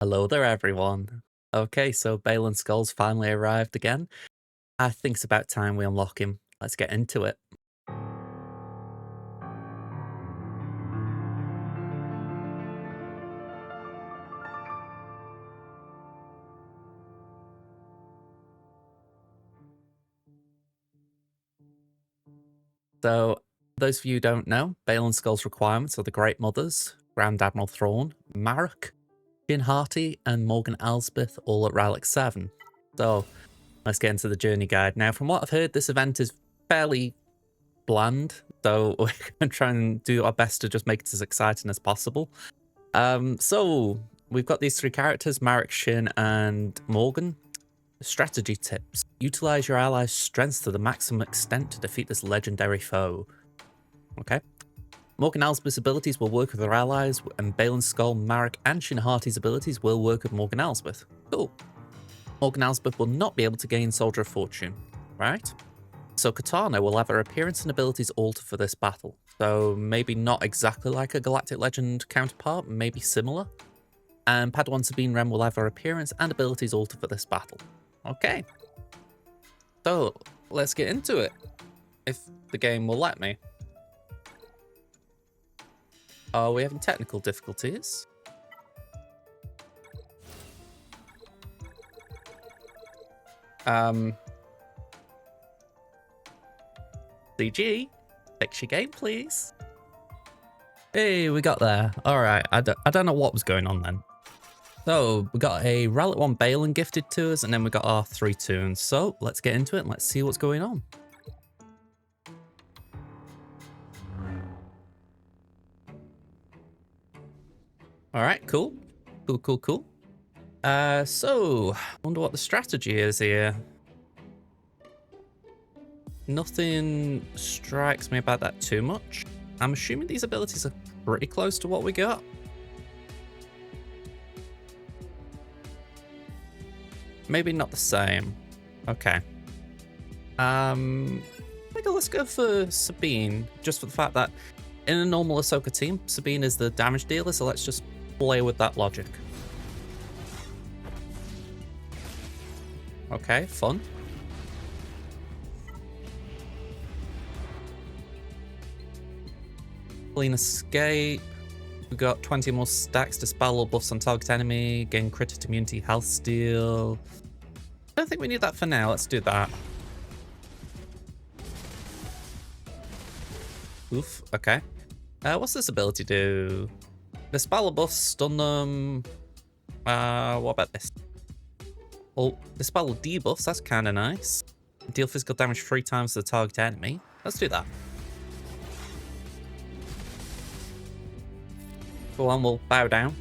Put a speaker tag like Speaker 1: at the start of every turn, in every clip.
Speaker 1: Hello there, everyone. Okay, so Baylan Skoll's finally arrived again. I think it's about time we unlock him. Let's get into it. So, those of you who don't know, Baylan Skoll's requirements are the Great Mothers, Grand Admiral Thrawn, Marek, Jin Harty, and Morgan Elsbeth all at Relic 7. So, let's get into the journey guide. Now, from what I've heard, this event is fairly bland, so we're going to try and do our best to just make it as exciting as possible. So we've got these three characters, Marek, Shin, and Morgan. Strategy tips. Utilize your allies' strengths to the maximum extent to defeat this legendary foe. Okay. Morgan Elsbeth's abilities will work with her allies, and Baylan Skoll, Marek, and Shin Harty's abilities will work with Morgan Elsbeth. Cool. Morgan Elsbeth will not be able to gain Soldier of Fortune, right? So Katana will have her appearance and abilities alter for this battle. So maybe not exactly like a Galactic Legend counterpart, maybe similar. And Padawan Sabine Wren will have her appearance and abilities alter for this battle. Okay. So let's get into it. If the game will let me. Are we having technical difficulties? CG, fix your game, please. Hey, we got there. All right, I don't know what was going on then. So we got a Relic 1 Baylan gifted to us, and then we got our 3 tunes. So let's get into it and let's see what's going on. All right, cool. Cool. So wonder what the strategy is here. Nothing strikes me about that too much. I'm assuming these abilities are pretty close to what we got. Maybe not the same. Okay. Let's go for Sabine, just for the fact that in a normal Ahsoka team, Sabine is the damage dealer, so let's just play with that logic. Okay, fun. Clean escape. We got 20 more stacks, dispel all buffs on target enemy, gain crit immunity, health steal. I don't think we need that for now. Let's do that. Oof. Okay. What's this ability do? Dispel all buffs, stun them. What about this? Well, dispel all debuffs. That's kind of nice. Deal physical damage 3 times to the target enemy. Let's do that. Go on, we'll bow down.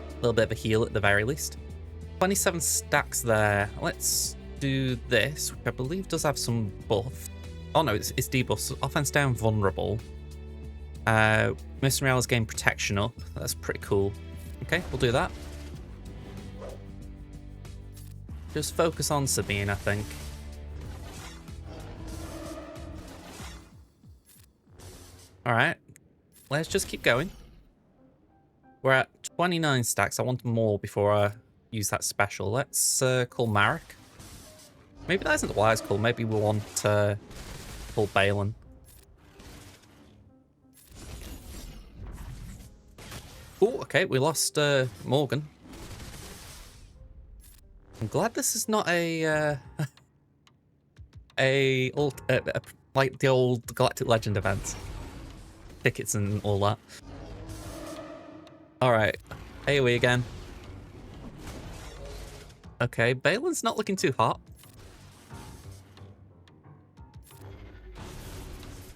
Speaker 1: A little bit of a heal at the very least. 27 stacks there. Let's do this, which I believe does have some buff. Oh no, it's debuffs. Offense down, vulnerable. Mercenary allies gain protection up. That's pretty cool. Okay, we'll do that. Just focus on Sabine, I think. Alright, let's just keep going. We're at 29 stacks. I want more before I use that special. Let's call Marek. Maybe that isn't the wise call. Maybe we want to call Baylan. Oh, okay. We lost Morgan. I'm glad this is not a like the old Galactic Legend events. Tickets and all that. Alright, AoE again. Okay, Baylan's not looking too hot.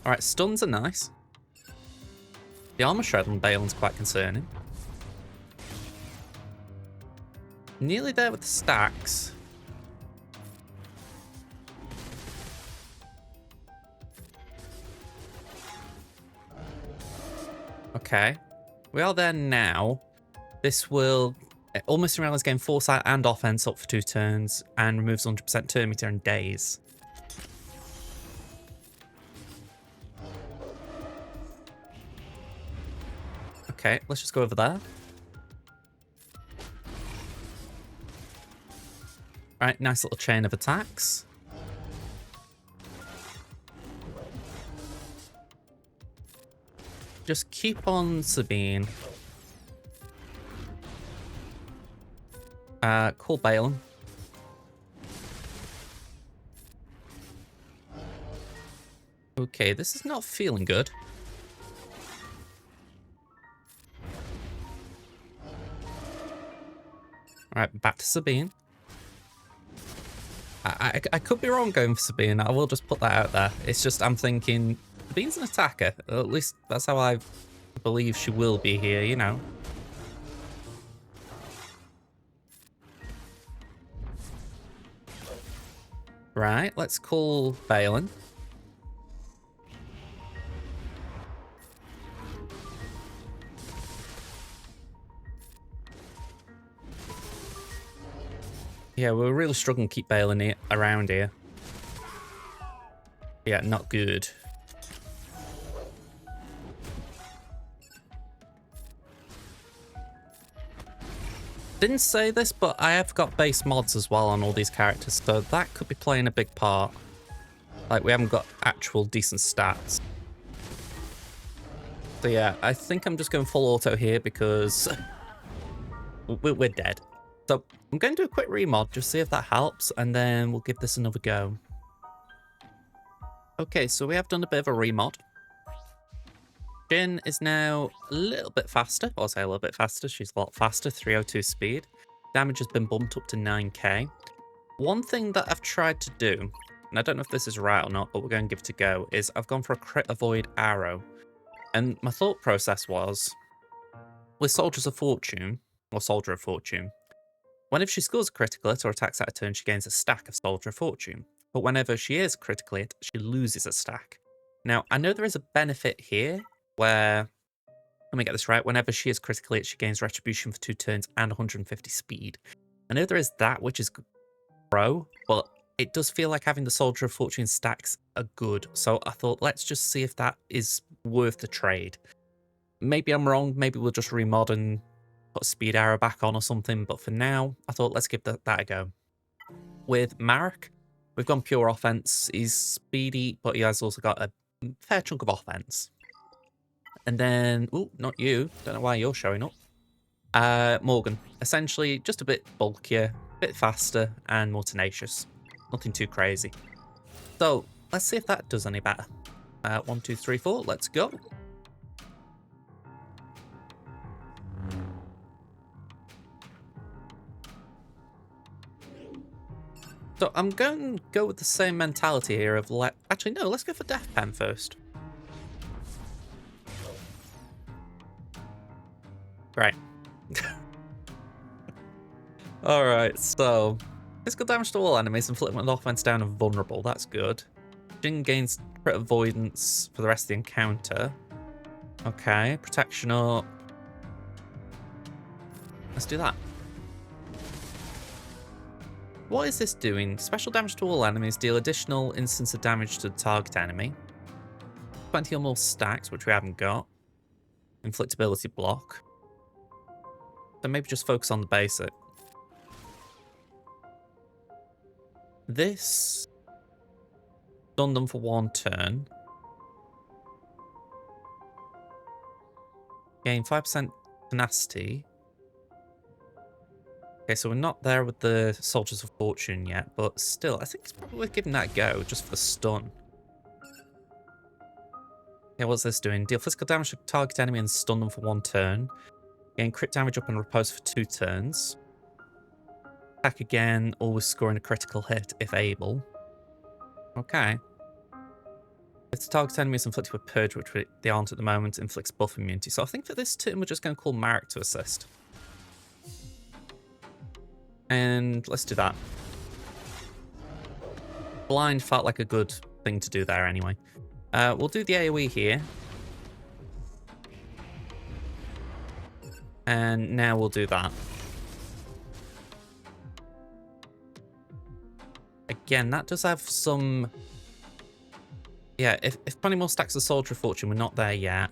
Speaker 1: Alright, stuns are nice. The armor shred on Baylan's quite concerning. Nearly there with the stacks. Okay. We are there now. This will almost around us gain foresight and offense up for 2 turns and removes 100% turn meter in days. Okay, let's just go over there. Right, nice little chain of attacks. Just keep on Sabine. Call Baylan. Okay, this is not feeling good. Alright, back to Sabine. I could be wrong going for Sabine. I will just put that out there. It's just I'm thinking Sabine's an attacker. At least that's how I believe she will be here, you know. Right, let's call Baylan. Yeah, we're really struggling to keep Baylan around here. Yeah, not good. Didn't say this, but I have got base mods as well on all these characters, so that could be playing a big part. Like, we haven't got actual decent stats. So yeah, I think I'm just going full auto here because we're dead. So I'm going to do a quick remod, just see if that helps, and then we'll give this another go. Okay, so we have done a bit of a remod. Jin is now a little bit faster. I'll say a little bit faster. She's a lot faster, 302 speed. Damage has been bumped up to 9k. One thing that I've tried to do, and I don't know if this is right or not, but we're going to give it a go, is I've gone for a crit avoid arrow. And my thought process was, with Soldiers of Fortune, or Soldier of Fortune, whenever she scores a critical hit or attacks out of turn, she gains a stack of Soldier of Fortune. But whenever she is critically hit, she loses a stack. Now, I know there is a benefit here where, let me get this right, whenever she is critically hit, she gains Retribution for 2 turns and 150 speed. I know there is that, which is pro, but it does feel like having the Soldier of Fortune stacks are good. So I thought, let's just see if that is worth the trade. Maybe I'm wrong, maybe we'll just remod and put a speed arrow back on or something, but for now, I thought let's give that a go. With Marek, we've gone pure offense. He's speedy, but he has also got a fair chunk of offense. And then, oh, not you. Don't know why you're showing up. Morgan, essentially just a bit bulkier, a bit faster, and more tenacious. Nothing too crazy. So let's see if that does any better. 1, 2, 3, 4. Let's go. So I'm going to go with the same mentality here of actually no, let's go for Death Pen first. Right. Alright, so physical damage to all enemies, inflicting offense down and vulnerable. That's good. Jin gains crit avoidance for the rest of the encounter. Okay, protection up. Let's do that. What is this doing? Special damage to all enemies, deal additional instance of damage to the target enemy. 20 or more stacks, which we haven't got. Inflictability block. So maybe just focus on the basic. This stun them for 1 turn. Gain 5% tenacity. Okay, so we're not there with the Soldiers of Fortune yet, but still, I think it's probably worth giving that a go, just for the stun. Okay, what's this doing? Deal physical damage to target enemy and stun them for 1 turn. Gain crit damage up and repose for 2 turns. Attack again, always scoring a critical hit if able. Okay. If the target enemy is inflicted with Purge, which they aren't at the moment, inflicts buff immunity. So I think for this turn, we're just going to call Marek to assist. And let's do that. Blind felt like a good thing to do there anyway. We'll do the AoE here. And now we'll do that. Again, that does have some... Yeah, if 20 more stacks of Soldier of Fortune, we're not there yet.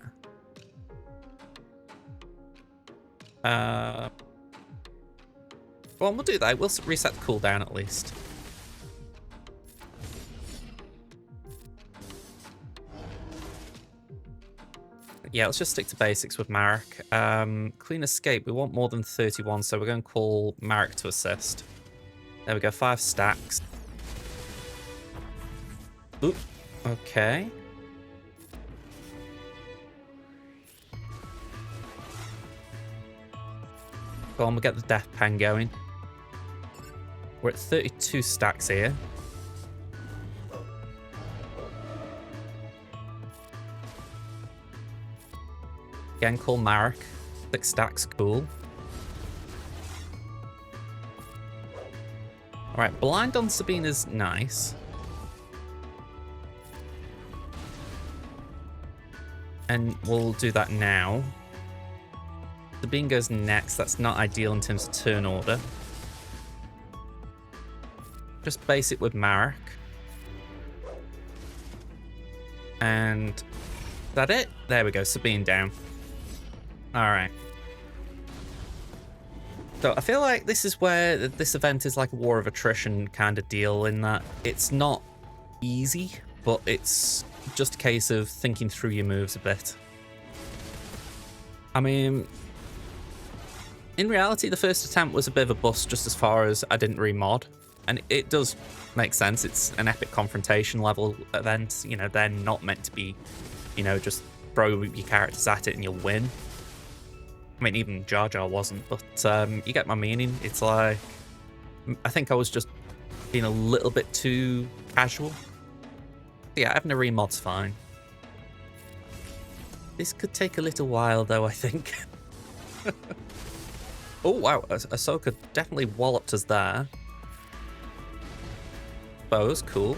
Speaker 1: Well, we'll do that. We'll reset the cooldown at least. Yeah, let's just stick to basics with Marek. Clean escape. We want more than 31, so we're going to call Marek to assist. There we go, 5 stacks. Oop, okay. Go on, we'll get the death pen going. We're at 32 stacks here. Again, call Marek. 6 stacks, cool. Alright, blind on Sabine is nice. And we'll do that now. Sabine goes next. That's not ideal in terms of turn order. Just base it with Marek. And is that it? There we go, Sabine down. Alright. So I feel like this is where this event is like a war of attrition kind of deal, in that it's not easy, but it's just a case of thinking through your moves a bit. I mean, in reality, the first attempt was a bit of a bust just as far as I didn't remod. And it does make sense. It's an epic confrontation level event. You know, they're not meant to be, you know, just throw your characters at it and you'll win. I mean, even Jar Jar wasn't, but you get my meaning. It's like, I think I was just being a little bit too casual. Yeah, having a remod's fine. This could take a little while, though, I think. Oh, wow. Ahsoka definitely walloped us there. Bows, cool.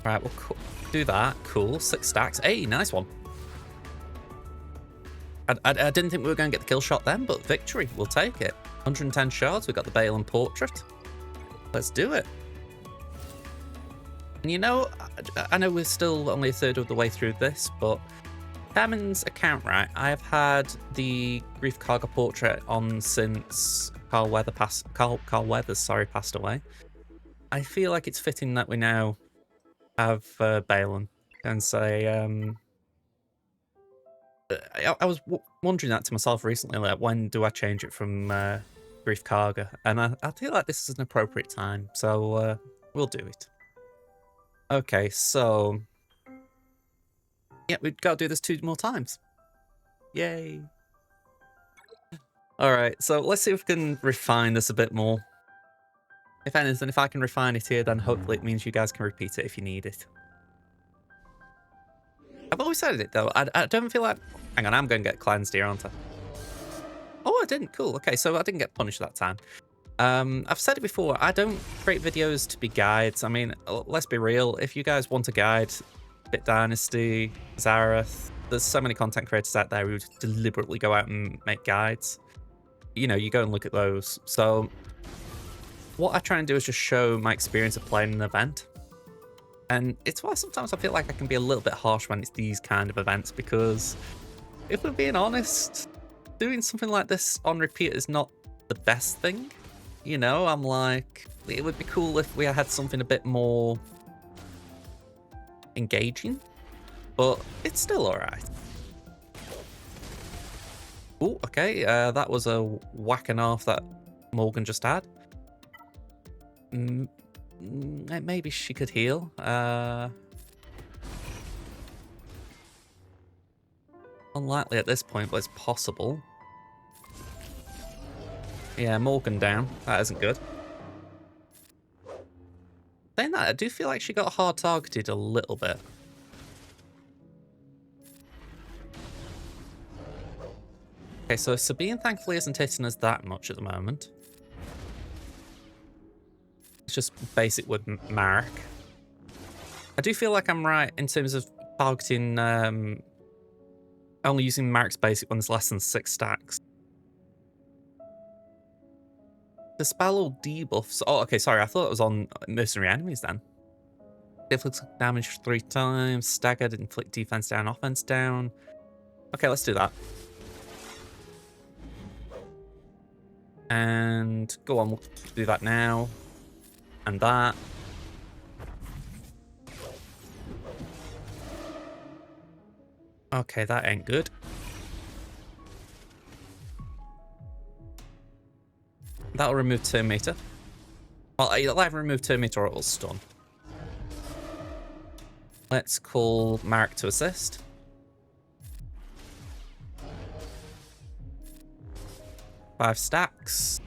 Speaker 1: Right, we'll do that. Cool. 6 stacks. Hey, nice one. I didn't think we were going to get the kill shot then, but victory. We'll take it. 110 shards. We've got the Baylan portrait. Let's do it. And you know, I know we're still only a third of the way through this, but Herman's account, right? I have had the Grief Karga portrait on since Carl Weathers passed away. I feel like it's fitting that we now have Baylan, and say, I was wondering that to myself recently, like, when do I change it from Grief Karga? And I feel like this is an appropriate time, so we'll do it. Okay, so yeah, we've got to do this 2 more times. Yay. All right, so let's see if we can refine this a bit more. If anything, if I can refine it here, then hopefully it means you guys can repeat it if you need it. I've always said it, though. I don't feel like... Hang on, I'm going to get cleansed here, aren't I? Oh, I didn't. Cool. Okay, so I didn't get punished that time. I've said it before. I don't create videos to be guides. I mean, let's be real. If you guys want a guide, Bit Dynasty, Zareth, there's so many content creators out there who deliberately go out and make guides. You know, you go and look at those. So what I try and do is just show my experience of playing an event. And it's why sometimes I feel like I can be a little bit harsh when it's these kind of events, because if we're being honest, doing something like this on repeat is not the best thing. You know, I'm like, it would be cool if we had something a bit more engaging, but it's still alright. Oh, okay, that was a whack and half that Morgan just had. Maybe she could heal. Unlikely at this point, but it's possible. Yeah, Morgan down. That isn't good. Saying that, I do feel like she got hard targeted a little bit. Okay, so Sabine thankfully isn't hitting us that much at the moment. Let's just base it with Marek. I do feel like I'm right in terms of targeting, only using Marek's basic when there's less than 6 stacks. Dispel all debuffs. Oh, okay, sorry. I thought it was on mercenary enemies then. Inflicts damage 3 times. Staggered, inflict defense down, offense down. Okay, let's do that. And go on, we'll do that now. And that. Okay, that ain't good. That'll remove turn meter. Well, it'll either remove turn meter or it'll stun. Let's call Marek to assist. Five stacks.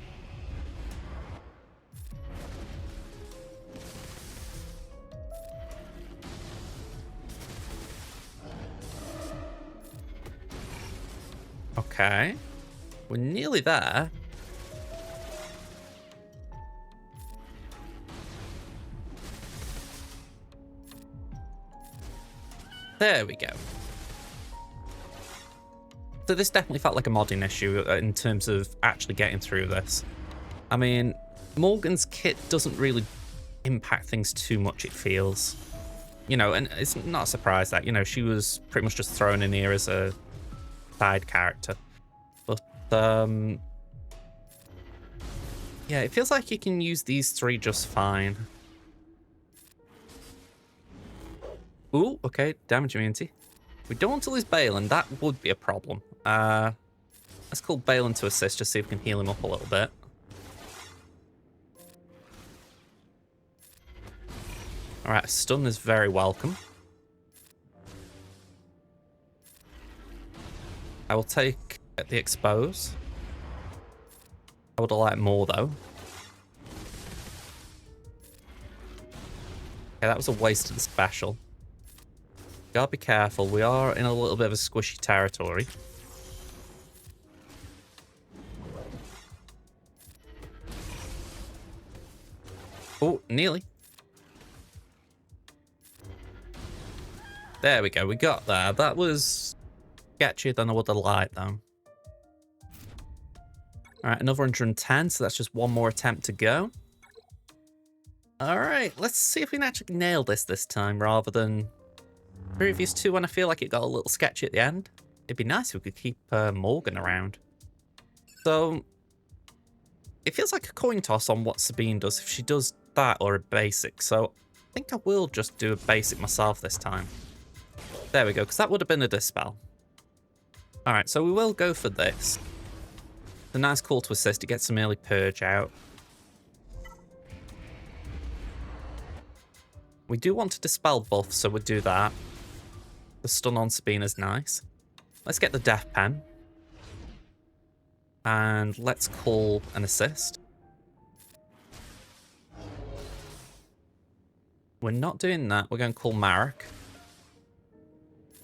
Speaker 1: Okay. We're nearly there. There we go. So this definitely felt like a modding issue in terms of actually getting through this. I mean, Morgan's kit doesn't really impact things too much, it feels. You know, and it's not a surprise that, you know, she was pretty much just thrown in here as a side character. But, yeah, it feels like you can use these three just fine. Ooh, okay, damage immunity. We don't want to lose Baylan, that would be a problem. Let's call Baylan to assist, just see if we can heal him up a little bit. Alright, stun is very welcome. I will take the expose. I would have liked more though. Okay, that was a waste of the special. Gotta be careful, we are in a little bit of a squishy territory. Oh, nearly. There we go, we got there. That was sketchier than I would have liked though. Alright, another 110, so that's just one more attempt to go. Alright, let's see if we can actually nail this time rather than previous two when I feel like it got a little sketchy at the end. It'd be nice if we could keep Morgan around. So, it feels like a coin toss on what Sabine does, if she does that or a basic. So, I think I will just do a basic myself this time. There we go, because that would have been a dispel. Alright, so we will go for this. The nice call to assist to get some early purge out. We do want to dispel buff, so we'll do that. The stun on Sabine is nice. Let's get the death pen. And let's call an assist. We're not doing that. We're going to call Marek.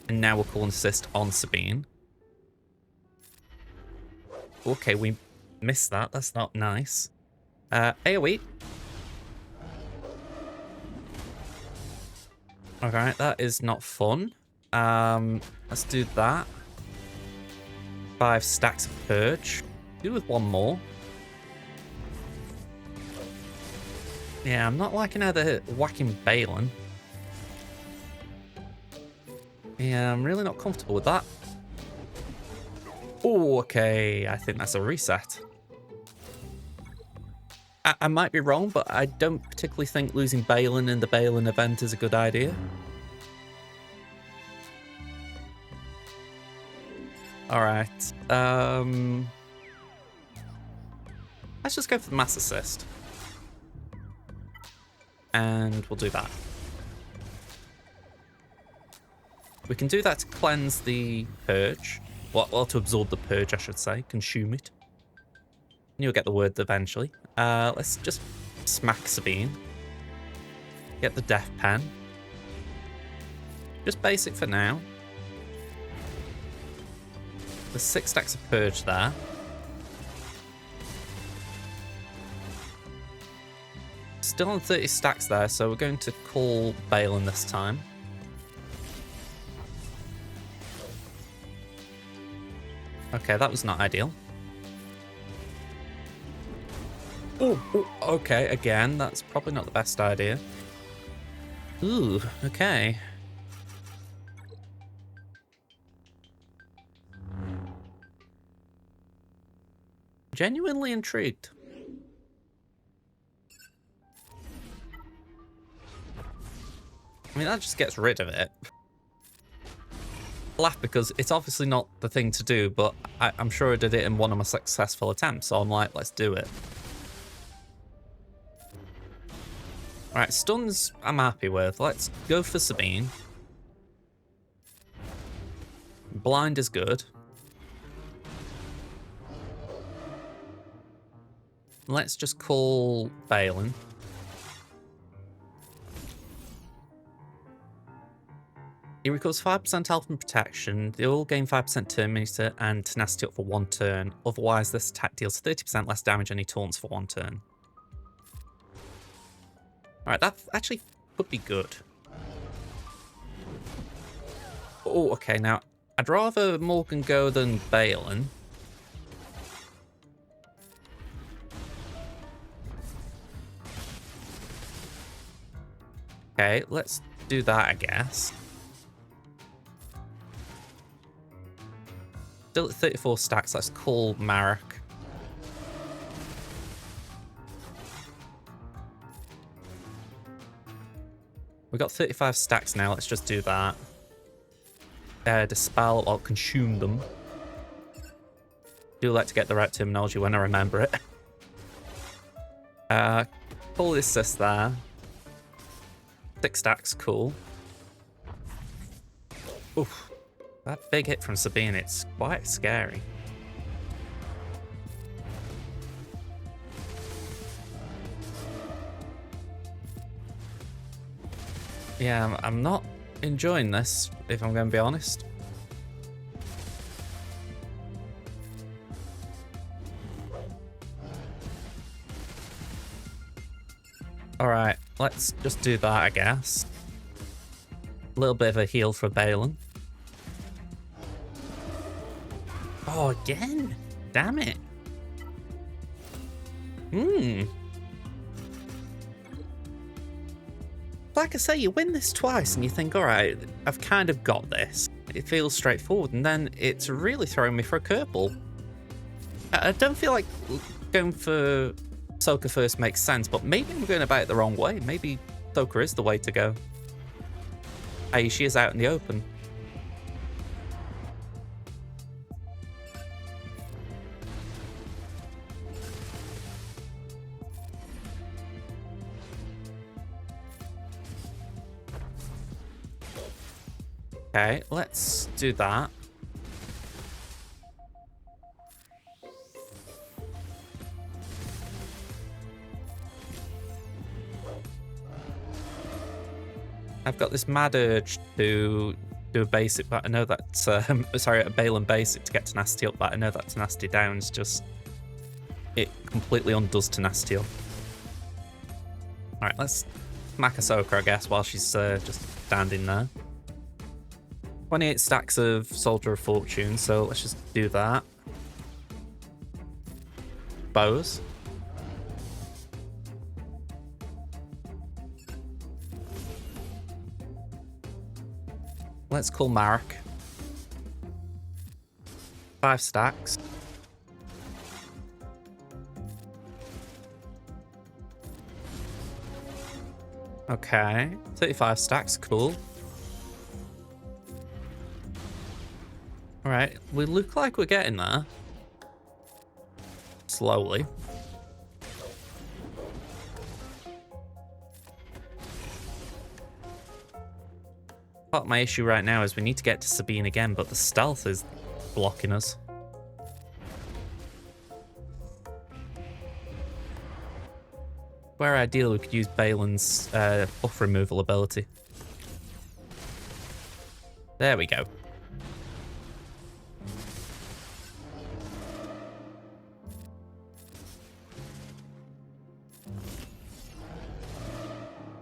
Speaker 1: And now we'll call an assist on Sabine. Okay, we missed that. That's not nice. AoE. Alright, that is not fun. Let's do that. 5 stacks of purge. Do with one more. Yeah, I'm not liking how they're whacking Baylan. Yeah, I'm really not comfortable with that. Oh, okay. I think that's a reset. I might be wrong, but I don't particularly think losing Baylan in the Baylan event is a good idea. Alright. Let's just go for the mass assist. And we'll do that. We can do that to cleanse the purge. Well, to absorb the purge, I should say. Consume it. You'll get the word eventually. Let's just smack Sabine. Get the death pen. Just basic for now. There's 6 stacks of purge there. Still on 30 stacks there, so we're going to call Baylan this time. Okay, that was not ideal. Oh, okay, again, that's probably not the best idea. Ooh, okay. Genuinely intrigued. I mean, that just gets rid of it. I laugh because it's obviously not the thing to do, but I'm sure I did it in one of my successful attempts, so I'm like, let's do it. Alright, stuns I'm happy with. Let's go for Sabine. Blind is good. Let's just call Baylan. He recovers 5% health and protection. They all gain 5% turn meter and tenacity up for 1 turn. Otherwise, this attack deals 30% less damage and he taunts for 1 turn. Alright, that actually could be good. Oh, okay, now, I'd rather Morgan go than Baylan. Okay, let's do that, I guess. Still at 34 stacks, let's call Marek. We've got 35 stacks now, let's just do that. Dispel or consume them. Do like to get the right terminology when I remember it. Pull the assist there. 6 stacks, cool. Oof. That big hit from Sabine, it's quite scary. Yeah, I'm not enjoying this, if I'm going to be honest. Alright, let's just do that, I guess. A little bit of a heal for Baylan. Oh, again? Damn it. Like I say, you win this twice and you think, alright, I've kind of got this. It feels straightforward, and then it's really throwing me for a curveball. I don't feel like going for Soka first makes sense, but maybe I'm going about it the wrong way. Maybe Soka is the way to go. Hey, she is out in the open. Okay, let's do that. I've got this mad urge to do a basic, but I know that, sorry, a Baylan basic to get tenacity up, but I know that tenacity down is just, it completely undoes tenacity up. Alright, let's smack Ahsoka, I guess, while she's just standing there. 28 stacks of Soldier of Fortune, so let's just do that. Bows. Let's call Marek. 5 stacks. Okay, 35 stacks, cool. Alright, we look like we're getting there. Slowly. Part of my issue right now is we need to get to Sabine again, but the stealth is blocking us. Where ideally we could use Baylan's buff removal ability. There we go.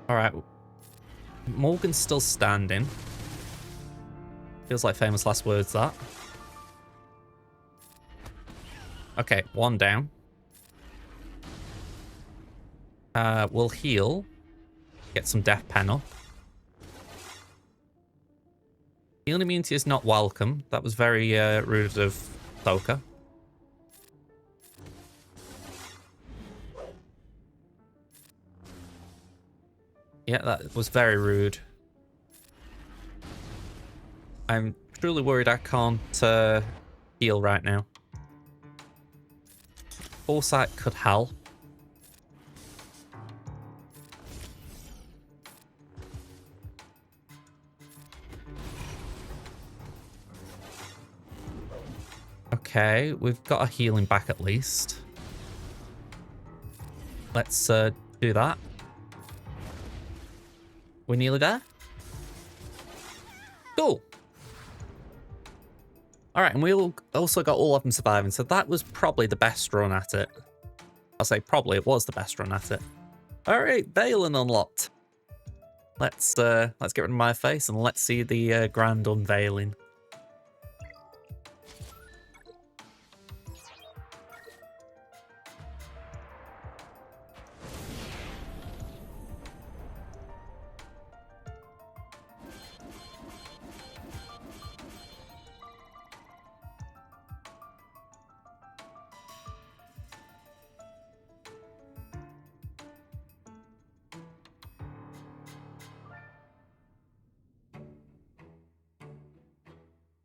Speaker 1: Alright. Morgan's still standing. Feels like famous last words, that. Okay, 1 down. We'll heal. Get some death pen up. Healing immunity is not welcome. That was very rude of Thoka. Yeah, that was very rude. I'm truly worried I can't heal right now. Foresight could help. Okay, we've got a healing back at least. Let's do that. We're nearly there. Cool. All right, and we also got all of them surviving, so that was probably the best run at it. I'll say probably it was the best run at it. All right, Baylan unlocked. Let's get rid of my face and let's see the grand unveiling.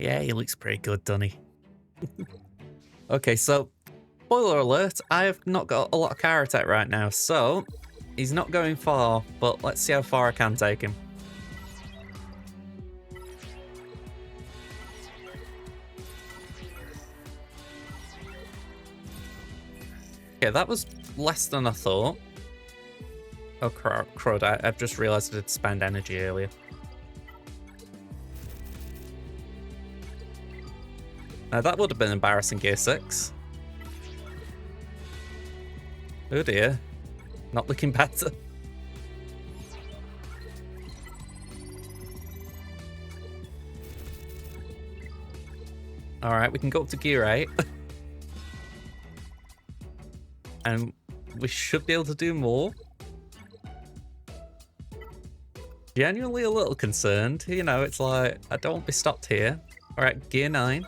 Speaker 1: Yeah, he looks pretty good, doesn't he? Okay, so spoiler alert, I have not got a lot of Karatech right now, so he's not going far, but let's see how far I can take him. Okay, that was less than I thought. Oh, crud, I've just realised I did spend energy earlier. Now that would have been embarrassing, Gear 6. Oh dear. Not looking better. Alright, we can go up to Gear 8. And we should be able to do more. Genuinely a little concerned. You know, it's like, I don't want to be stopped here. Alright, Gear 9.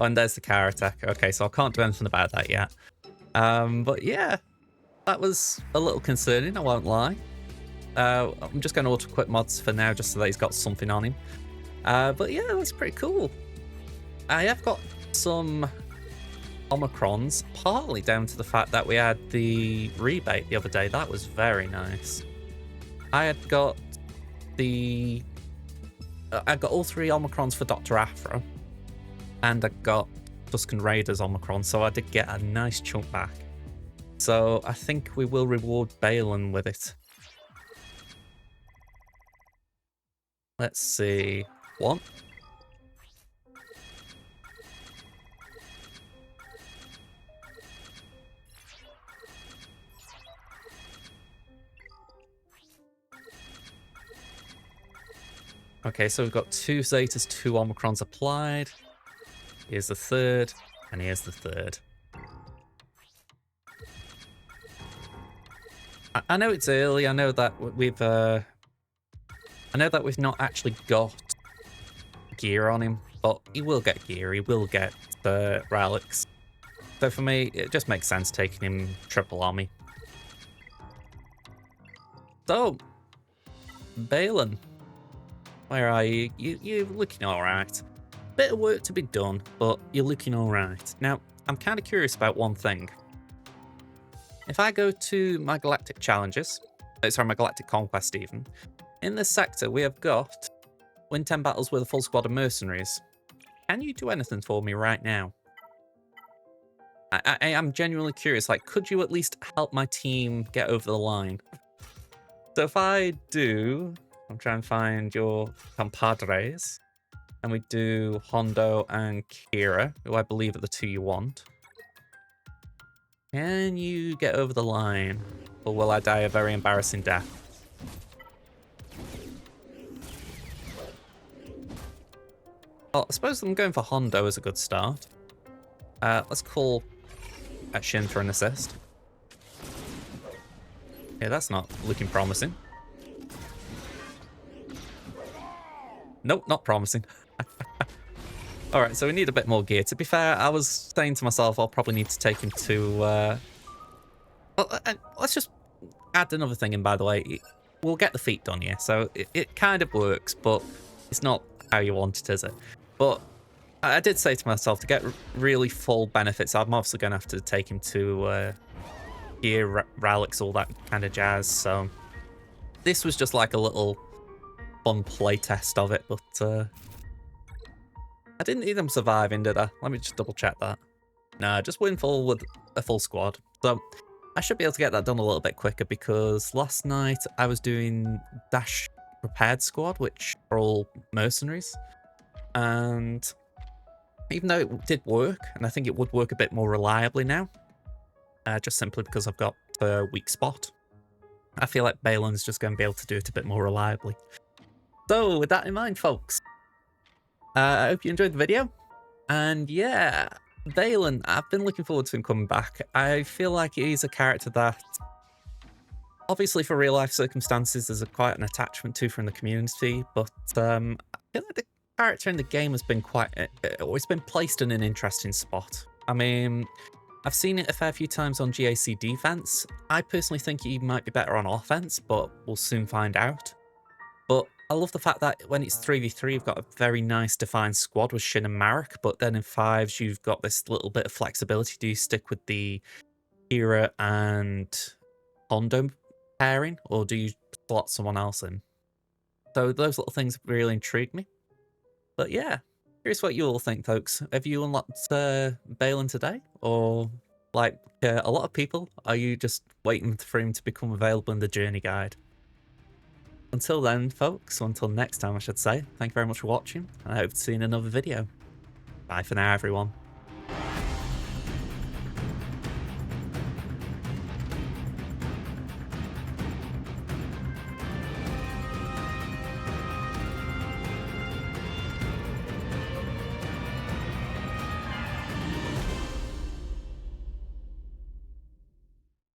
Speaker 1: Oh, and there's the Karatech. Okay, so I can't do anything about that yet. But yeah, that was a little concerning, I won't lie. I'm just going to auto-quit mods for now, just so that he's got something on him. But yeah, that's pretty cool. I have got some Omicrons, partly down to the fact that we had the rebate the other day. That was very nice. I had got the... I got all 3 Omicrons for Dr. Afro. And I got Tusken Raiders Omicron, so I did get a nice chunk back. So I think we will reward Baylan with it. Let's see. 1. Okay, so we've got 2 Zetas, 2 Omicrons applied. Here's the 3rd, and here's the 3rd. I know it's early. I know that we've not actually got gear on him, but he will get gear. He will get the relics. So for me, it just makes sense taking him triple army. So, Baylan, where are you? You're looking all right. Bit of work to be done, but you're looking all right. Now, I'm kind of curious about one thing. If I go to my Galactic Challenges, sorry, my Galactic Conquest even, in this sector we have got win 10 battles with a full squad of mercenaries. Can you do anything for me right now? I am genuinely curious, like, could you at least help my team get over the line? So if I do, I'm trying to find your compadres. And we do Hondo and Kira, who I believe are the 2 you want. Can you get over the line? Or will I die a very embarrassing death? Well, I suppose I'm going for Hondo as a good start. Let's call Shin for an assist. Yeah, that's not looking promising. Nope, not promising. Alright, so we need a bit more gear. To be fair, I was saying to myself I'll probably need to take him to... let's just add another thing in, by the way. We'll get the feet done here, so it kind of works, but it's not how you want it, is it? But I did say to myself, to get really full benefits, I'm obviously going to have to take him to gear, relics, all that kind of jazz, so... This was just like a little fun play test of it, but I didn't need them surviving, did I? Let me just double check that. Nah, just win full with a full squad. So I should be able to get that done a little bit quicker because last night I was doing Dash Prepared Squad, which are all mercenaries. And even though it did work, and I think it would work a bit more reliably now, just simply because I've got a weak spot, I feel like Baylan's just going to be able to do it a bit more reliably. So with that in mind, folks, I hope you enjoyed the video. And yeah, Baylan, I've been looking forward to him coming back. I feel like he's a character that, obviously for real life circumstances, there's quite an attachment to from the community, but I feel like the character in the game has been it's been placed in an interesting spot. I mean, I've seen it a fair few times on GAC defense. I personally think he might be better on offense, but we'll soon find out. But I love the fact that when it's 3v3, you've got a very nice defined squad with Shin and Marek, but then in 5s, you've got this little bit of flexibility. Do you stick with the Kira and Hondo pairing, or do you slot someone else in? So those little things really intrigue me. But yeah, curious what you all think, folks. Have you unlocked Baylan today? Or, like a lot of people, are you just waiting for him to become available in the journey guide? Until then, folks, or until next time, I should say, thank you very much for watching, and I hope to see you in another video. Bye for now, everyone.